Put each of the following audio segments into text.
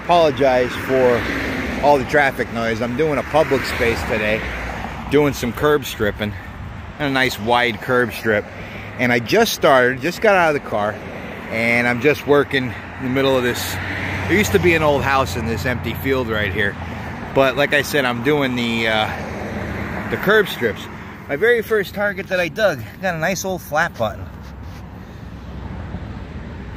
apologize for all the traffic noise. I'm doing a public space today, doing some curb stripping, and a nice wide curb strip. And I just got out of the car, and I'm just working in the middle of this. There used to be an old house in this empty field right here, but like I said, I'm doing the curb strips. My very first target that I dug got a nice old flat button.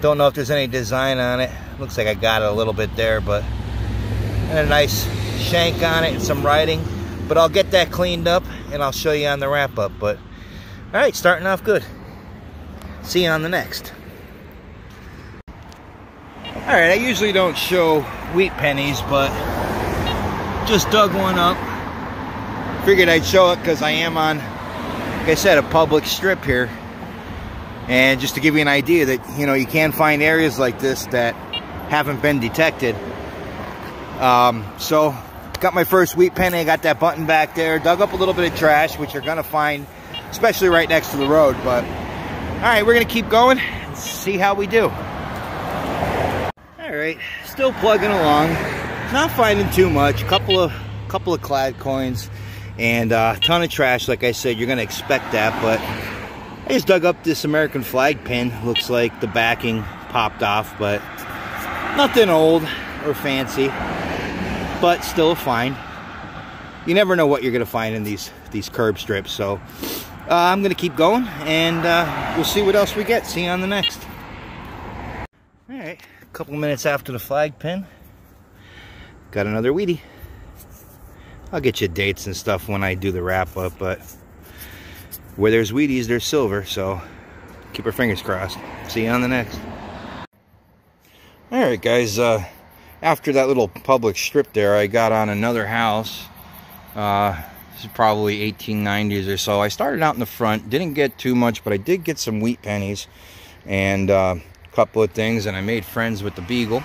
Don't know if there's any design on it. Looks like I got it a little bit there, but and a nice shank on it and some writing. But I'll get that cleaned up and I'll show you on the wrap up. But all right, starting off good. See you on the next. All right, I usually don't show wheat pennies, but just dug one up. Figured I'd show it because I am on, like I said, a public strip here. And just to give you an idea that, you know, you can find areas like this that haven't been detected. So, got my first wheat penny. I got that button back there. Dug up a little bit of trash, which you're going to find, especially right next to the road. But, all right, we're going to keep going and see how we do. All right, still plugging along. Not finding too much. Couple of clad coins and a ton of trash. Like I said, you're going to expect that, but I just dug up this American flag pin. Looks like the backing popped off, but nothing old or fancy, but still a find. You never know what you're going to find in these curb strips. So I'm going to keep going, and we'll see what else we get. See you on the next. All right, a couple minutes after the flag pin, got another Wheatie. I'll get you dates and stuff when I do the wrap up, but where there's Wheaties, there's silver, so keep our fingers crossed. See you on the next. Alright guys, after that little public strip there, I got on another house. This is probably 1890s or so. I started out in the front, didn't get too much, but I did get some wheat pennies and a couple of things, and I made friends with the beagle.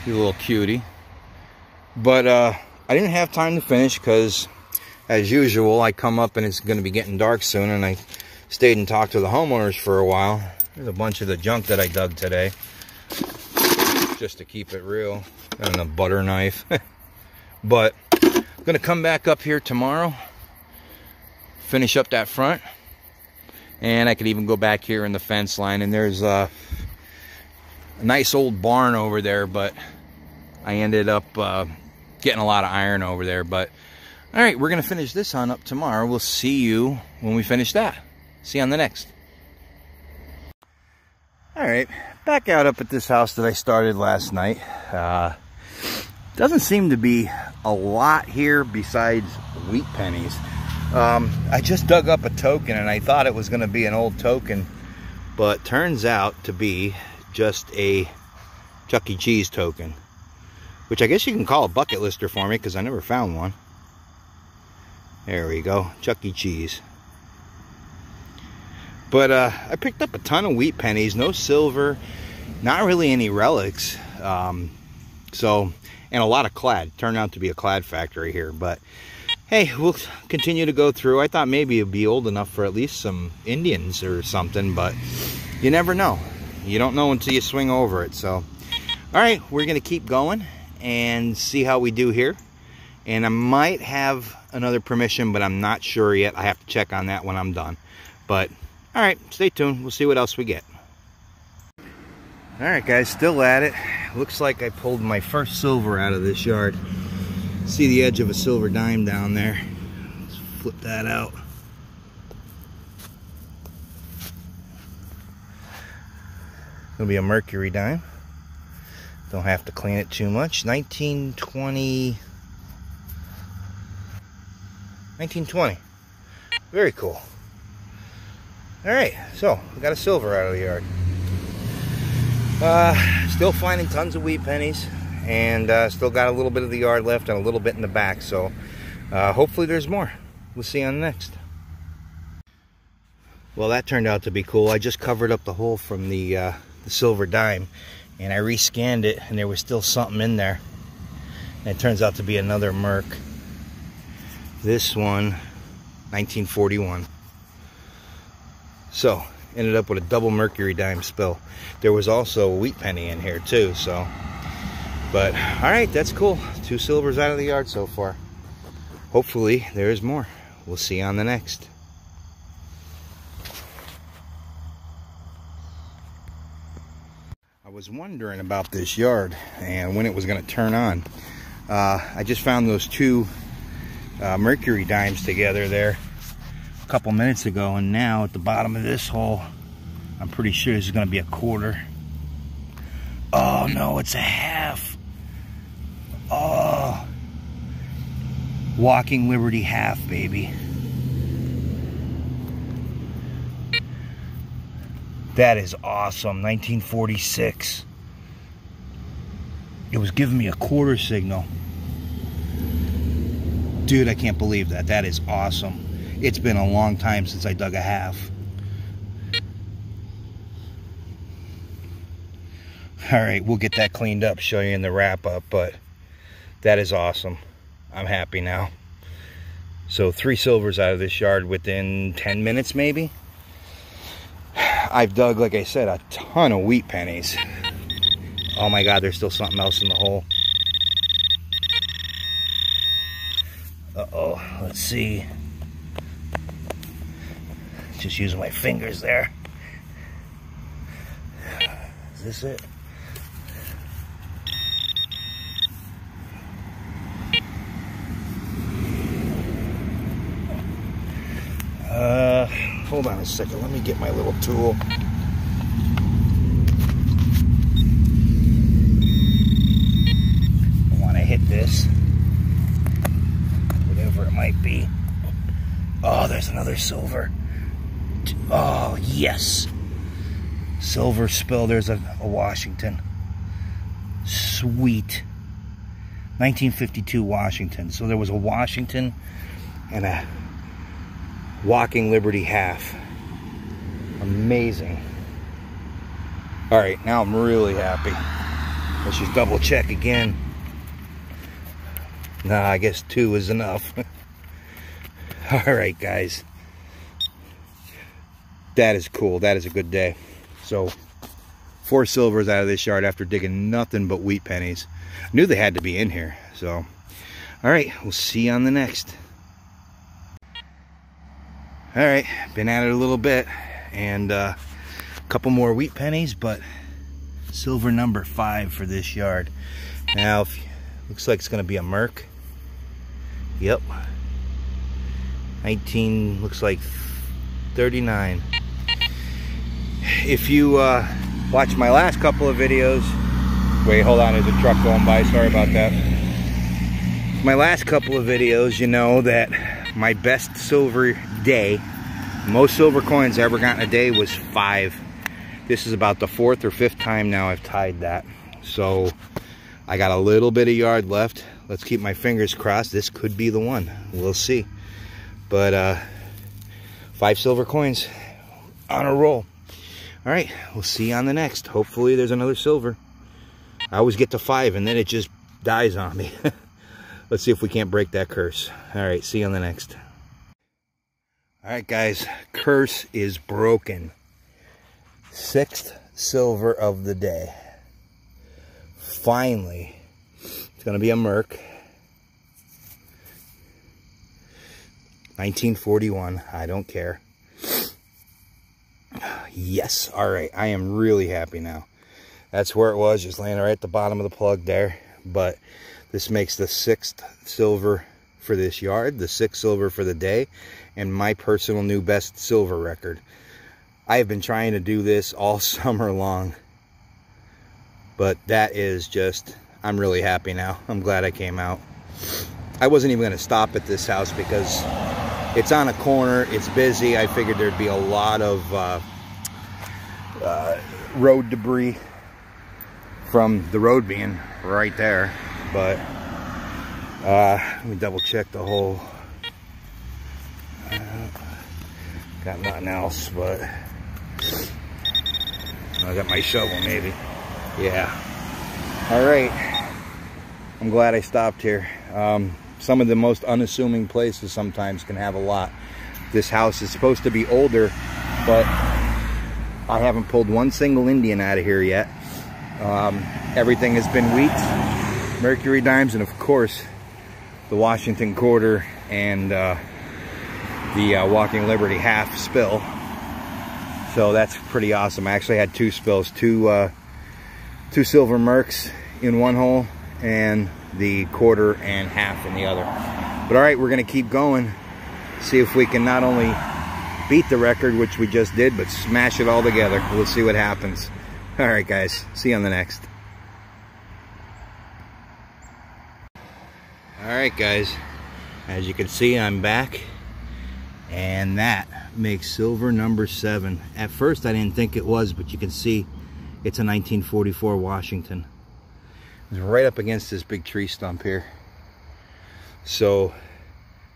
He's a little cutie. But I didn't have time to finish because, as usual, I come up and it's going to be getting dark soon, and I stayed and talked to the homeowners for a while. There's a bunch of the junk that I dug today, just to keep it real. Got a butter knife. But I'm going to come back up here tomorrow, finish up that front, and I could even go back here in the fence line, and there's a nice old barn over there, but I ended up getting a lot of iron over there. But all right, we're going to finish this on up tomorrow. We'll see you when we finish that. See you on the next. All right, back out up at this house that I started last night. Doesn't seem to be a lot here besides wheat pennies. I just dug up a token, and I thought it was going to be an old token, but turns out to be just a Chucky Cheese token, which I guess you can call a bucket lister for me because I never found one. There we go, Chucky Cheese. But I picked up a ton of wheat pennies, no silver, not really any relics. So, and a lot of clad. Turned out to be a clad factory here. But hey, we'll continue to go through. I thought maybe it'd be old enough for at least some Indians or something, but you never know. You don't know until you swing over it. So, all right, we're gonna keep going and see how we do here. And I might have another permission, but I'm not sure yet. I have to check on that when I'm done. But all right, stay tuned. We'll see what else we get. All right, guys, still at it. Looks like I pulled my first silver out of this yard. See the edge of a silver dime down there. Let's flip that out. It'll be a mercury dime. Don't have to clean it too much. 1920. Very cool. All right, so we got a silver out of the yard. Still finding tons of wheat pennies, and still got a little bit of the yard left and a little bit in the back. So hopefully there's more. We'll see you on the next. Well, that turned out to be cool. I just covered up the hole from the silver dime, and I rescanned it, and there was still something in there. And it turns out to be another Merc. This one, 1941. So, ended up with a double mercury dime spill. There was also a wheat penny in here too, so But all right, that's cool. 2 silvers out of the yard so far. Hopefully there's more. We'll see you on the next. I was wondering about this yard and when it was going to turn on. I just found those 2 mercury dimes together there a couple minutes ago, and now at the bottom of this hole, I'm pretty sure this is going to be a quarter. Oh no, it's a half. Oh, Walking Liberty half, baby. That is awesome. 1946. It was giving me a quarter signal. Dude, I can't believe that. That is awesome. It's been a long time since I dug a half. Alright, we'll get that cleaned up, show you in the wrap up, but that is awesome. I'm happy now. So 3 silvers out of this yard within 10 minutes maybe. I've dug, like I said, a ton of wheat pennies. Oh my God, there's still something else in the hole. Uh-oh, let's see. Just using my fingers there. Is this it? Hold on a second. Let me get my little tool. I want to hit this. Whatever it might be. Oh, there's another silver. Oh, yes. Silver spill. There's a Washington. Sweet. 1952 Washington. So there was a Washington and a Walking Liberty half. Amazing. Alright, now I'm really happy. Let's just double check again. Nah, I guess 2 is enough. Alright, guys. That is cool. That is a good day. So, 4 silvers out of this yard after digging nothing but wheat pennies. I knew they had to be in here. So, alright, we'll see you on the next. Alright, been at it a little bit, and a couple more wheat pennies, but silver number 5 for this yard. Now, looks like it's going to be a Merc. Yep. 19, looks like 39. If you watch my last couple of videos, wait, hold on, there's a truck going by, sorry about that. My last couple of videos, you know that my best silver day, most silver coins I ever got in a day was 5. This is about the 4th or 5th time now I've tied that. So I got a little bit of yard left. Let's keep my fingers crossed. This could be the one. We'll see. But 5 silver coins on a roll. All right, we'll see you on the next. Hopefully there's another silver. I always get to 5 and then it just dies on me. Let's see if we can't break that curse. All right, see you on the next. All right, guys, curse is broken. 6th silver of the day. Finally, it's going to be a Merc. 1941, I don't care. Yes, all right, I am really happy now. That's where it was, just laying right at the bottom of the plug there. But this makes the 6th silver for this yard, the 6th silver for the day, and my personal new best silver record. I have been trying to do this all summer long, but that is just, I'm really happy now. I'm glad I came out. I wasn't even going to stop at this house because it's on a corner, it's busy. I figured there'd be a lot of road debris from the road being right there, but let me double check the hole. Got nothing else, but I got my shovel maybe. Yeah. All right. I'm glad I stopped here. Some of the most unassuming places sometimes can have a lot. This house is supposed to be older, but I haven't pulled one single Indian out of here yet. Everything has been wheat. Mercury dimes, and of course the Washington quarter and the Walking Liberty half spill. So that's pretty awesome. I actually had 2 spills, two silver Mercs in one hole and the quarter and half in the other. But all right, we're gonna keep going, see if we can not only beat the record, which we just did, but smash it all together. We'll see what happens. All right, guys, see you on the next. All right, guys, as you can see, I'm back, and that makes silver number 7. At first I didn't think it was, but you can see it's a 1944 Washington. It's right up against this big tree stump here. So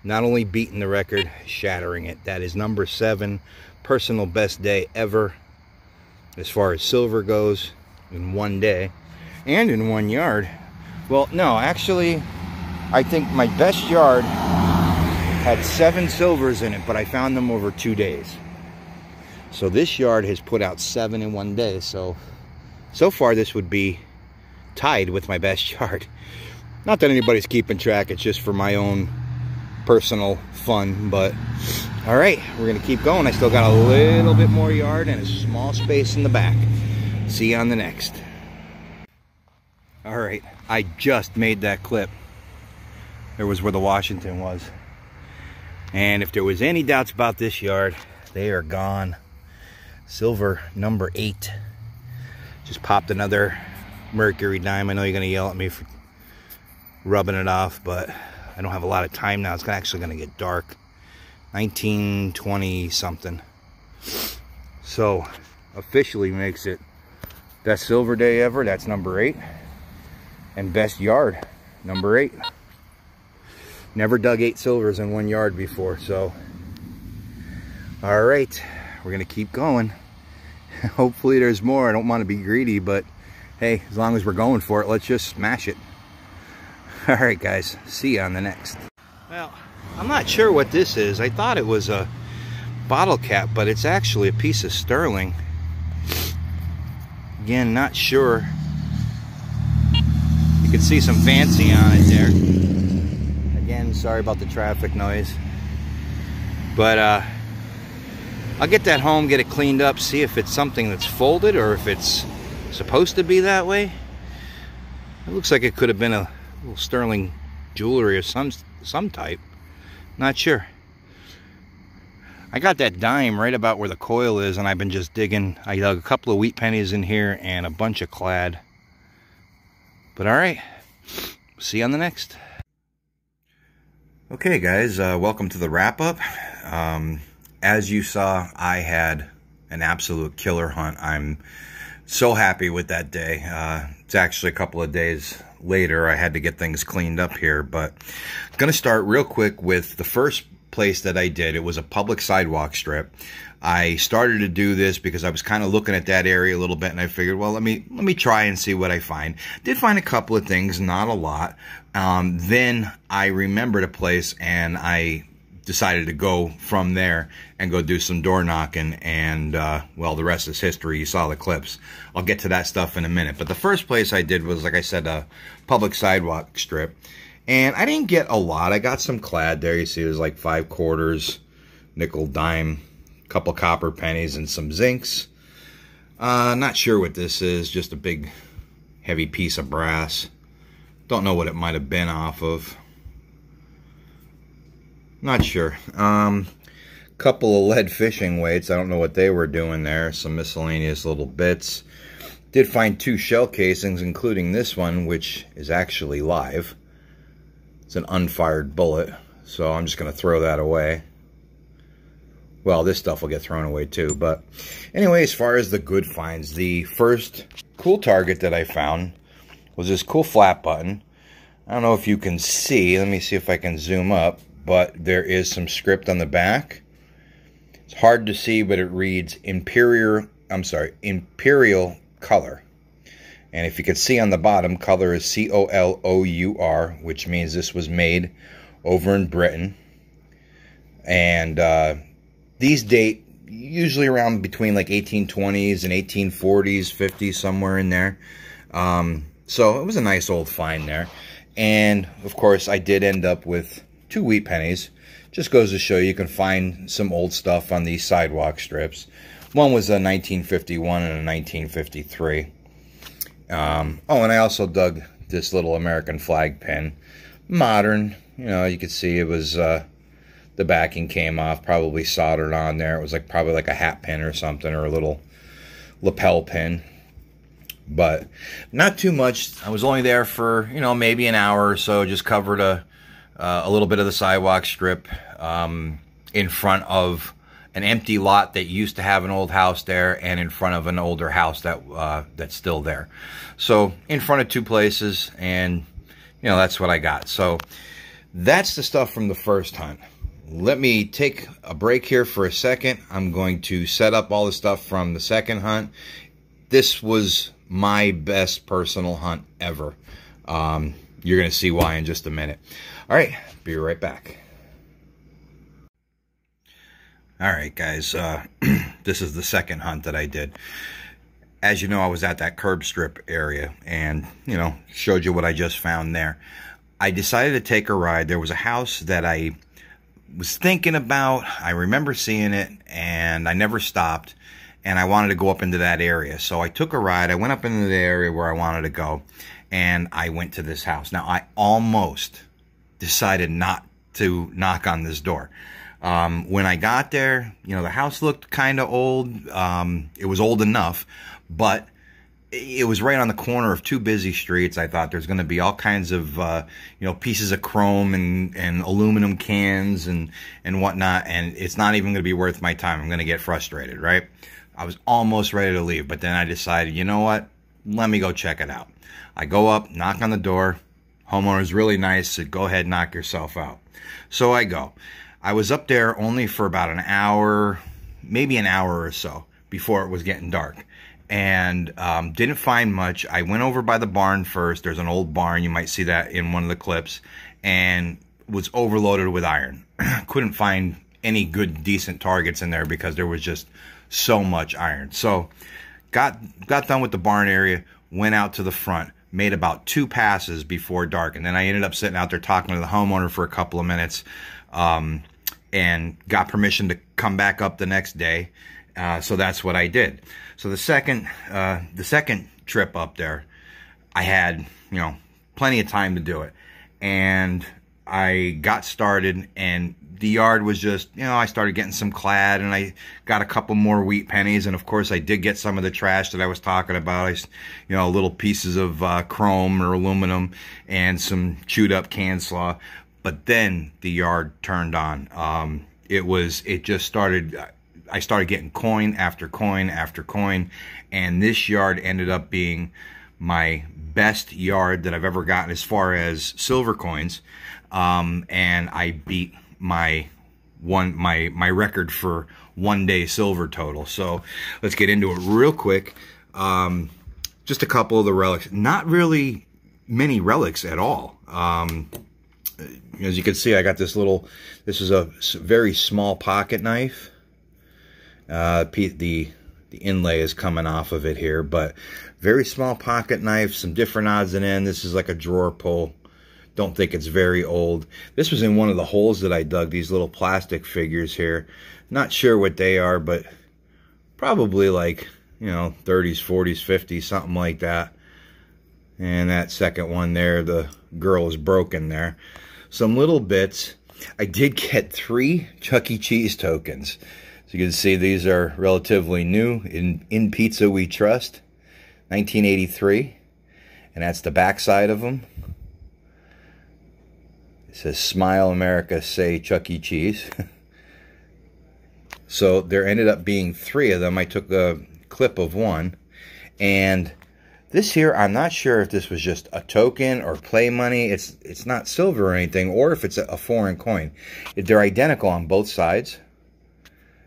not only beating the record, shattering it. That is number 7, personal best day ever as far as silver goes in one day and in 1 yard. Well, no, actually I think my best yard had 7 silvers in it, but I found them over 2 days. So this yard has put out 7 in 1 day. So far this would be tied with my best yard. Not that anybody's keeping track, it's just for my own personal fun. But all right, we're gonna keep going. I still got a little bit more yard and a small space in the back. See you on the next. All right, I just made that clip. There was where the Washington was. And if there was any doubts about this yard, they are gone. Silver number 8. Just popped another Mercury dime. I know you're gonna yell at me for rubbing it off, but I don't have a lot of time now. It's actually gonna get dark. 1920 something. So officially makes it best silver day ever. That's number 8. And best yard, number 8. Never dug 8 silvers in 1 yard before, so all right, we're gonna keep going. Hopefully there's more. I don't want to be greedy, but hey, as long as we're going for it, let's just smash it. All right, guys, see you on the next. Well, I'm not sure what this is. I thought it was a bottle cap, but it's actually a piece of sterling. Again, not sure. You can see some fancy on it there. Again, sorry about the traffic noise. But I'll get that home, get it cleaned up, see if it's something that's folded or if it's supposed to be that way. It looks like it could have been a little sterling jewelry of some type. Not sure. I got that dime right about where the coil is, and I've been just digging. I dug a couple of wheat pennies in here and a bunch of clad. But all right, see you on the next. Okay, guys, welcome to the wrap-up. As you saw, I had an absolute killer hunt. I'm so happy with that day. It's actually a couple of days later. I had to get things cleaned up here, but I'm going to start real quick with the first place that I did. It was a public sidewalk strip. I started to do this because I was kind of looking at that area a little bit, and I figured, well, let me try and see what I find. Did find a couple of things, not a lot. Then I remembered a place, and I decided to go from there and go do some door knocking, and well, the rest is history. You saw the clips. I'll get to that stuff in a minute. But the first place I did was, like I said, a public sidewalk strip, and I didn't get a lot. I got some clad there. You see there's like 5 quarters, nickel, dime, couple copper pennies, and some zincs. Not sure what this is, just a big heavy piece of brass. Don't know what it might have been off of. Not sure. Couple of lead fishing weights. I don't know what they were doing there. Some miscellaneous little bits. Did find 2 shell casings, including this one, which is actually live. It's an unfired bullet, so I'm just going to throw that away. Well, this stuff will get thrown away too. But anyway, as far as the good finds, the first cool target that I found was this cool flat button. I don't know if you can see. Let me see if I can zoom up. But there is some script on the back. It's hard to see, but it reads Imperial Color. And if you can see on the bottom, color is C-O-L-O-U-R, which means this was made over in Britain. And these date usually around between like 1820s and 1840s, 50s, somewhere in there. So it was a nice old find there. And, of course, I did end up with 2 wheat pennies. Just goes to show you can find some old stuff on these sidewalk strips. One was a 1951 and a 1953. Oh, and I also dug this little American flag pin. Modern. You know, you could see it was, the backing came off, probably soldered on there. It was like probably like a hat pin or something, or a little lapel pin. But not too much. I was only there for, you know, maybe an hour or so. Just covered a little bit of the sidewalk strip in front of an empty lot that used to have an old house there, and in front of an older house that that's still there. So in front of 2 places, and you know, that's what I got. So that's the stuff from the first hunt. Let me take a break here for a second. I'm going to set up all the stuff from the second hunt. This was my best personal hunt ever. You're going to see why in just a minute. All right, be right back. All right, guys, this is the second hunt that I did. As you know, I was at that curb strip area and, you know, showed you what I just found there. I decided to take a ride. There was a house that I was thinking about. I remember seeing it, and I never stopped. And I wanted to go up into that area. So I took a ride. I went up into the area where I wanted to go. And I went to this house. Now, I almost decided not to knock on this door. When I got there, you know, the house looked kind of old. It was old enough. But it was right on the corner of 2 busy streets. I thought there's going to be all kinds of, you know, pieces of chrome and aluminum cans and whatnot. And it's not even going to be worth my time. I'm going to get frustrated, right? I was almost ready to leave, but then I decided, you know what? Let me go check it out. I go up, knock on the door. Homeowner's really nice, said, go ahead, knock yourself out. So I go. I was up there only for about an hour, maybe an hour or so before it was getting dark. And didn't find much. I went over by the barn first. There's an old barn. You might see that in one of the clips. And was overloaded with iron. Couldn't find any good, decent targets in there because there was just so much iron. So got done with the barn area, went out to the front, made about 2 passes before dark, and then I ended up sitting out there talking to the homeowner for a couple of minutes, and got permission to come back up the next day. So that's what I did. So the second trip up there, I had, you know, plenty of time to do it, and I got started, and the yard was just, you know, I started getting some clad, and I got a couple more wheat pennies, and of course I did get some of the trash that I was talking about. You know, little pieces of chrome or aluminum and some chewed up can slaw. But then the yard turned on. It just started. I started getting coin after coin after coin, and this yard ended up being my best yard that I've ever gotten as far as silver coins, and I beat my record for one-day silver total. So let's get into it real quick. Just a couple of the relics. Not really many relics at all. As you can see, I got this little. This is a very small pocket knife. The inlay is coming off of it here, but very small pocket knife. Some different odds and ends. This is like a drawer pull. Don't think it's very old. This was in one of the holes that I dug, these little plastic figures here. Not sure what they are, but probably like, you know, 30s, 40s, 50s, something like that. And that second one there, the girl is broken there. Some little bits. I did get 3 Chuck E. Cheese tokens. So you can see these are relatively new. In Pizza We Trust, 1983. And that's the back side of them. It says, Smile America, say Chuck E. Cheese. So there ended up being 3 of them. I took a clip of one. And this here, I'm not sure if this was just a token or play money. It's not silver or anything, or if it's a foreign coin. They're identical on both sides.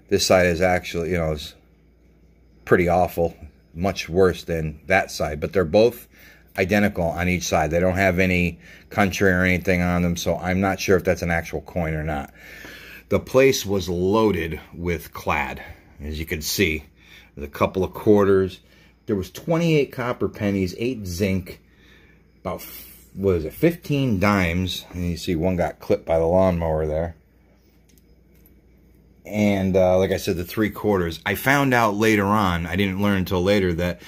This side is actually, you know, is pretty awful. Much worse than that side. But they're both identical on each side. They don't have any country or anything on them, so I'm not sure if that's an actual coin or not. The place was loaded with clad, as you can see. There's a couple of quarters. There was 28 copper pennies, 8 zinc, about, what is it, 15 dimes. And you see one got clipped by the lawnmower there. And like I said, the 3/4. I found out later on, I didn't learn until later, that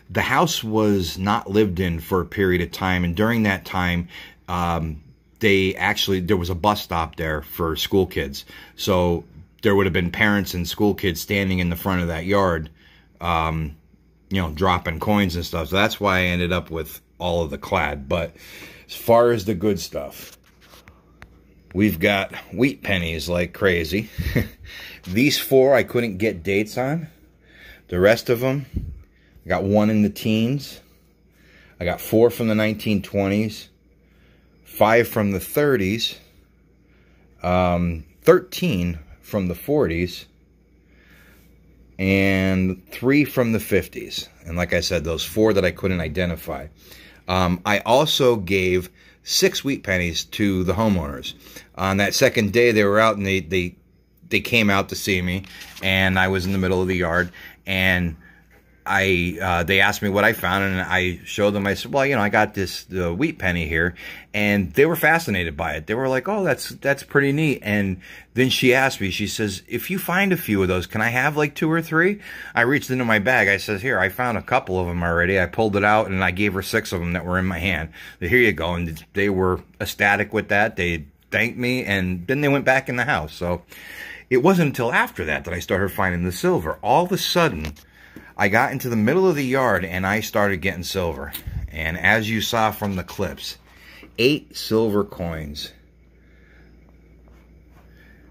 the house was not lived in for a period of time. And during that time, there was a bus stop there for school kids. So there would have been parents and school kids standing in the front of that yard, you know, dropping coins and stuff. So that's why I ended up with all of the clad. But as far as the good stuff, we've got wheat pennies like crazy. These 4 I couldn't get dates on. The rest of them, I got 1 in the teens. I got 4 from the 1920s. 5 from the 30s. 13 from the 40s. And 3 from the 50s. And like I said, those 4 that I couldn't identify. I also gave 6 wheat pennies to the homeowners. On that second day, they were out, and they came out to see me, and I was in the middle of the yard, and they asked me what I found, and I showed them. I said, well, you know, I got the wheat penny here, and they were fascinated by it. They were like, oh, that's pretty neat. And then she asked me, she says, if you find a few of those, can I have like 2 or 3? I reached into my bag. I says, here, I found a couple of them already. I pulled it out, and I gave her 6 of them that were in my hand. Here you go. And they were ecstatic with that. They thanked me, and then they went back in the house. So it wasn't until after that I started finding the silver. All of a sudden, I got into the middle of the yard, and I started getting silver. And as you saw from the clips, 8 silver coins.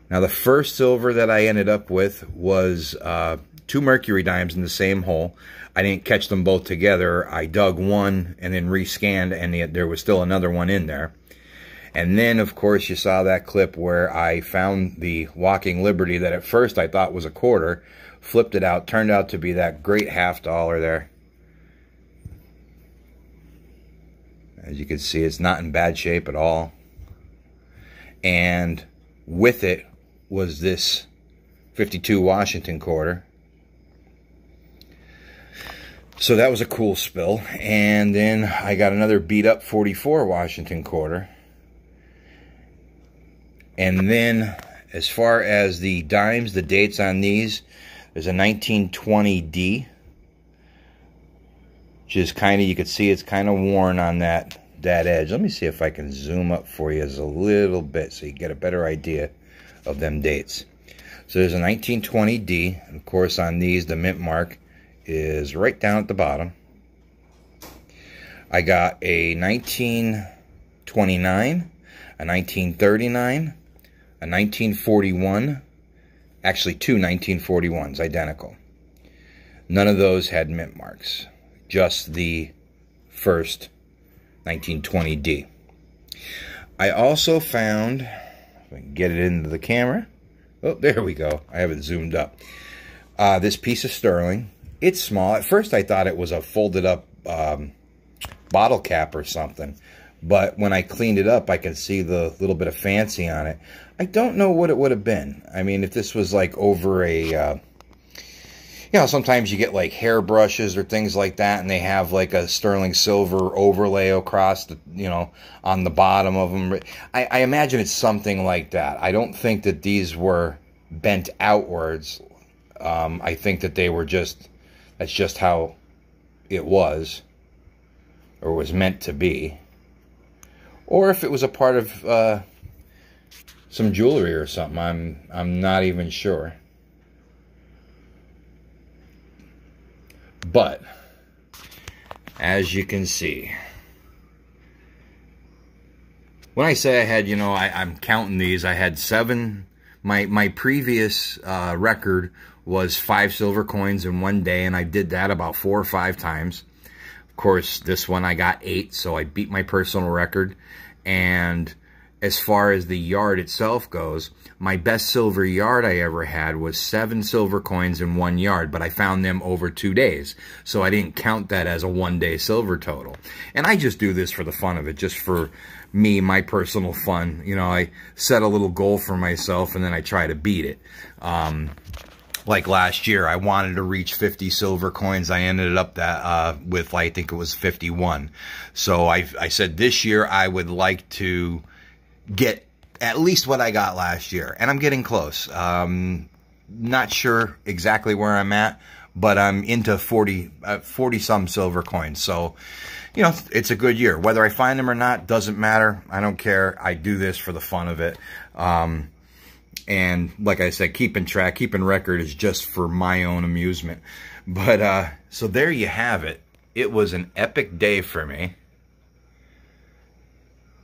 Now, the first silver that I ended up with was 2 mercury dimes in the same hole. I didn't catch them both together. I dug one and then rescanned, and there was still another one in there. And then, of course, you saw that clip where I found the Walking Liberty that at first I thought was a quarter, flipped it out, turned out to be that great $50 there. As you can see, it's not in bad shape at all. And with it was this 52 Washington quarter. So that was a cool spill. And then I got another beat up 44 Washington quarter. And then, as far as the dimes, the dates on these, there's a 1920D, which is kind of, you can see it's kind of worn on that edge. Let me see if I can zoom up for you a little bit so you get a better idea of them dates. So there's a 1920D. Of course, on these, the mint mark is right down at the bottom. I got a 1929, a 1939, a 1941, actually 2 1941s, identical. None of those had mint marks, just the first 1920D. I also found, if I can get it into the camera, oh, there we go, I have it zoomed up. This piece of sterling, it's small. At first I thought it was a folded up bottle cap or something. But when I cleaned it up, I could see the little bit of fancy on it. I don't know what it would have been. I mean, if this was like over a, you know, sometimes you get like hairbrushes or things like that, and they have like a sterling silver overlay across, the, you know, on the bottom of them. I imagine it's something like that. I don't think that these were bent outwards. I think that they were just, that's just how it was, or was meant to be. Or if it was a part of some jewelry or something, I'm not even sure. But as you can see, when I say I had, you know, I'm counting these, I had 7. My previous record was 5 silver coins in one day, and I did that about 4 or 5 times. Of course, this one I got 8, so I beat my personal record. And as far as the yard itself goes, my best silver yard I ever had was 7 silver coins in 1 yard, but I found them over 2 days. So I didn't count that as a one-day silver total. And I just do this for the fun of it, just for me, my personal fun. You know, I set a little goal for myself, and then I try to beat it. like last year, I wanted to reach 50 silver coins. I ended up that with, I think it was 51. So I said this year I would like to get at least what I got last year. And I'm getting close. Not sure exactly where I'm at, but I'm into 40 some silver coins. So, you know, it's a good year. Whether I find them or not, doesn't matter. I don't care. I do this for the fun of it. And like I said, keeping record is just for my own amusement. But, so there you have it. It was an epic day for me.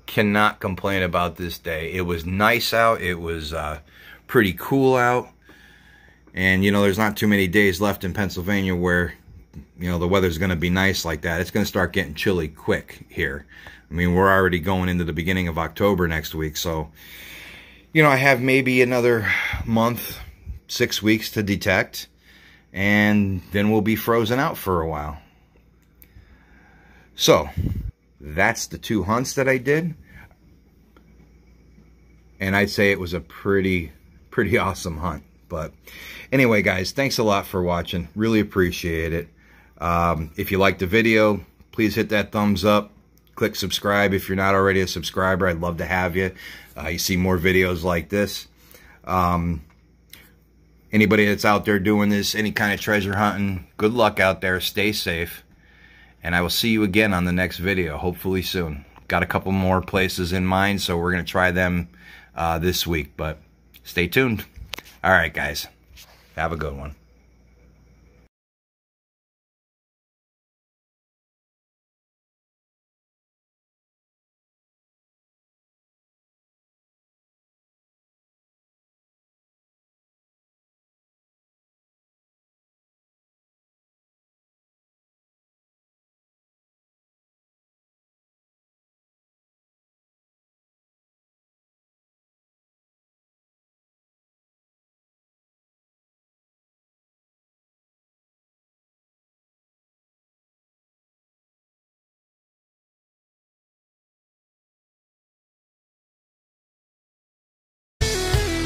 Cannot complain about this day. It was nice out. It was pretty cool out. And, you know, there's not too many days left in Pennsylvania where, you know, the weather's going to be nice like that. It's going to start getting chilly quick here. I mean, we're already going into the beginning of October next week. So, you know, I have maybe another month, 6 weeks to detect. And then we'll be frozen out for a while. So, that's the 2 hunts that I did. And I'd say it was a pretty awesome hunt. But anyway, guys, thanks a lot for watching. Really appreciate it. If you liked the video, please hit that thumbs up. Click subscribe if you're not already a subscriber. I'd love to have you. You see more videos like this. Anybody that's out there doing this, any kind of treasure hunting, good luck out there. Stay safe. And I will see you again on the next video, hopefully soon. Got a couple more places in mind, so we're going to try them this week. But stay tuned. All right, guys. Have a good one.